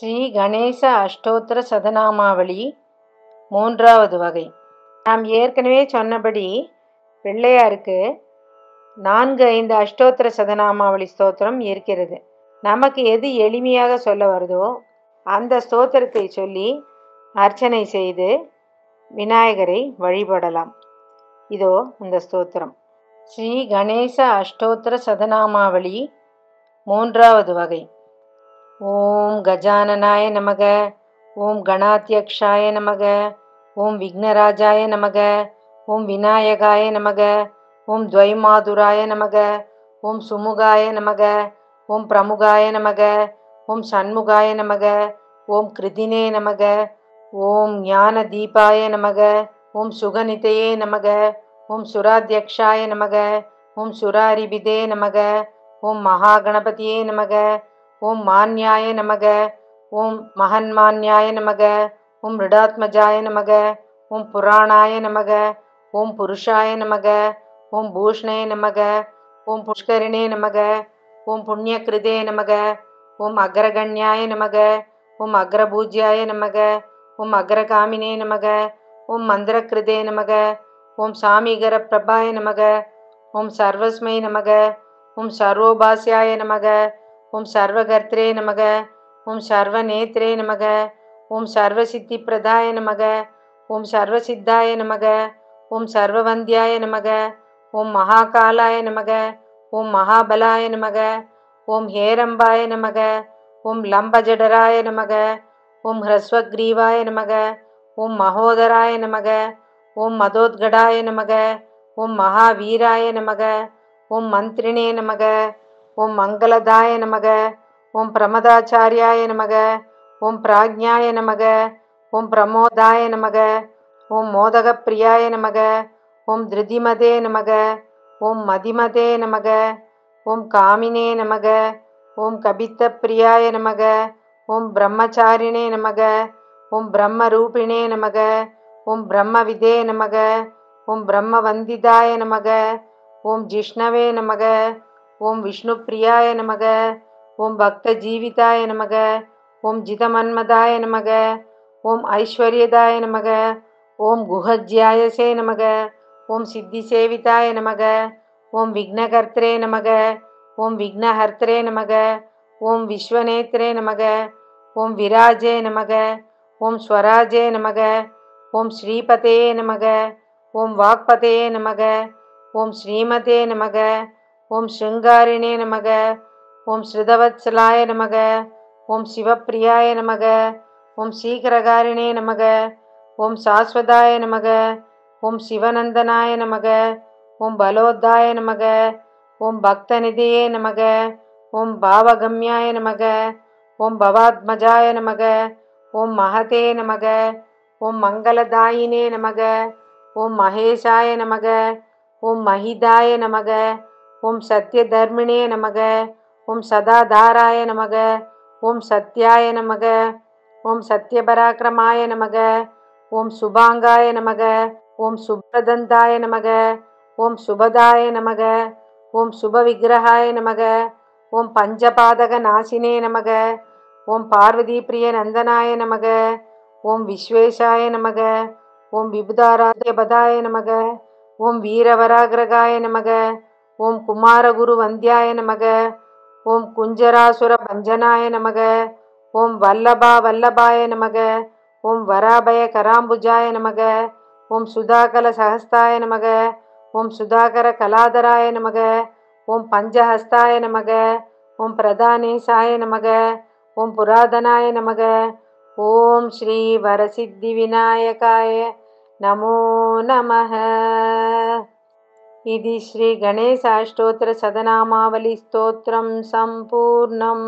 ஸ்ரீ கணேச அஷ்டோத்திர சதநாமாவளி மூன்றாவது வகை. நாம் ஏற்கனவே சொன்னபடி பிள்ளையாருக்கு 4-5 அஷ்டோத்திர சதநாமாவளி ஸ்தோத்திரம் இருக்கிறது. நமக்கு எது எளிமையாக சொல்ல வருதோ அந்த ஸ்தோத்திரத்தை சொல்லி அர்ச்சனை செய்து விநாயகரை வழிபடலாம். இதோ இந்த ஸ்தோத்திரம். ஸ்ரீ கணேச அஷ்டோத்திர சதநாமாவளி மூன்றாவது வகை. ஓம் கஜானனாய நமக, ஓம் கணாத்யக்ஷாய நமக, ஓம் விக்னராஜாய நமக, ஓம் விநாயகாய நமக, ஓம் துவைமாதுராய நமக, ஓம் சுமுகாய நமக, ஓம் பிரமுகாய நமக, ஓம் சண்முகாய நமக, ஓம் கிருதினே நமக, ஓம் ஞான தீபாய நமக, ஓம் சுகநிதையே நமக, ஓம் சுராத்யக்ஷாய நமக, ஓம் சுராரிபிதே நமக, ஓம் மகாகணபதியே நமக, ஓம் மான்யாய நமக, ஓம் மகன்மான்யாய நமக, ஓம் ரிடாத்மஜாய நமக, ஓம் புராணாய நமக, ஓம் புருஷாய நமக, ஓம் பூஷ்ணே நமக, ஓம் புஷ்கரிணே நமக, ஓம் புண்ணியகிருதே நமக, ஓம் அக்ரகண்யாய நமக, ஓம் அக்ரபூஜ்யாய நமக, ஓம் அக்ரகாமினே நமக, ஓம் மந்திரகிருதே நமக, ஓம் சாமிகர பிரபாய நமக, ஓம் சர்வஸ்மை நமக, ஓம் சர்வோபாஸ்யாய நமக, ஓம் சர்வகர்த்ரே நமக, ஓம் சர்வநேத்ரே நமக, ஓம் சர்வசித்தி பிரதாய நமக, ஓம் சர்வசித்தாய நமக, ஓம் சர்வவந்தியாய நமக, ஓம் மகாகாலாய நமக, ஓம் மகாபலாய நமக, ஓம் ஹேரம்பாய நமக, ஓம் லம்பஜடராய நமக, ஓம் ஹ்ரஸ்வக்ரீவாய நமக, ஓம் மகோதராய நமக, ஓம் மதோத்கடாய நமக, ஓம் மகாவீராய நமக, ஓம் மந்திரிணே நமக, ஓம் மங்களதாய நமக, ஓம் பிரமதாச்சாரியாய நமக, ஓம் பிராஜ்ஞாய நமக, ஓம் பிரமோதாய நமக, ஓம் மோதகப்பிரியாய நமக, ஓம் திருதிமதே நமக, ஓம் மதிமதே நமக, ஓம் காமினே நமக, ஓம் கபித்தப்பிரியாய நமக, ஓம் பிரம்மச்சாரிணே நமக, ஓம் பிரம்மரூபிணே நமக, ஓம் பிரம்மவிதே நமக, ஓம் பிரம்மவந்திதாய நமக, ஓம் ஜிஷ்ணவே நமக, ஓம் விஷ்ணுப்பிரியாய நமக, ஓம் பக்த ஜீவிதாய நமக, ஓம் ஜிதமன்மதாய நமக, ஓம் ஐஸ்வர்யதாய நமக, ஓம் குஹஜ்யாயசே நமக, ஓம் சித்திசேவிதாய நமக, ஓம் விக்னகர்த்ரே நமக, ஓம் விக்னஹர்த்ரே நமக, ஓம் விஸ்வநேத்ரே நமக, ஓம் விராஜே நமக, ஓம் ஸ்வராஜே நமக, ஓம் ஸ்ரீபதே நமக, ஓம் வாக்பதே நமக, ஓம் ஸ்ரீமதே நமக, ஓம் ஸ்ருங்காரிணே நமக, ஓம் ஸ்ருதவத்சலாய நமக, ஓம் சிவப்பிரியாய நமக, ஓம் சீகரகாரிணே நமக, ஓம் சாஸ்வதாய நமக, ஓம் சிவநந்தனாய நமக, ஓம் பலோத்தாய நமக, ஓம் பக்தநிதியே நமக, ஓம் பாவகம்யாய நமக, ஓம் பவாத்மஜாய நமக, ஓம் மகதே நமக, ஓம் மங்களதாயினே நமக, ஓம் மகேஷாய நமக, ஓம் மஹிதாய நமக, ஓம் சத்யதர்மிணே நமக, ஓம் சதாதாராய நமக, ஓம் சத்யாய நமக, ஓம் சத்யபராக்கிரமாய நமக, ஓம் சுபாங்காய நமக, ஓம் சுப்ரதந்தாய நமக, ஓம் சுபதாய நமக, ஓம் சுபவிக்கிரகாய நமக, ஓம் பஞ்சபாதக நாசினே நமக, ஓம் பார்வதி பிரிய நந்தனாய நமக, ஓம் விஸ்வேஷாய நமக, ஓம் விபுதாராத்யபதாய நமக, ஓம் வீரவராகிரகாய நமக, ஓம் குமாரகுரு வந்தியாய நமக, ஓம் குஞ்சராசுர பஞ்சனாய நமக, ஓம் வல்லபா வல்லபாய நமக, ஓம் வராபய கராம்புஜாய நமக, ஓம் சுதாகல சஹஸ்தாய நமக, ஓம் சுதாகர கலாதராய நமக, ஓம் பஞ்சஹஸ்தாய நமக, ஓம் பிரதானேசாய நமக, ஓம் புராதனாய நமக, ஓம் ஸ்ரீ வரசித்தி விநாயகாய நமோ நமः. इति श्री गणेश अष्टोत्तर सदनामावली स्तोत्रम संपूर्णम्.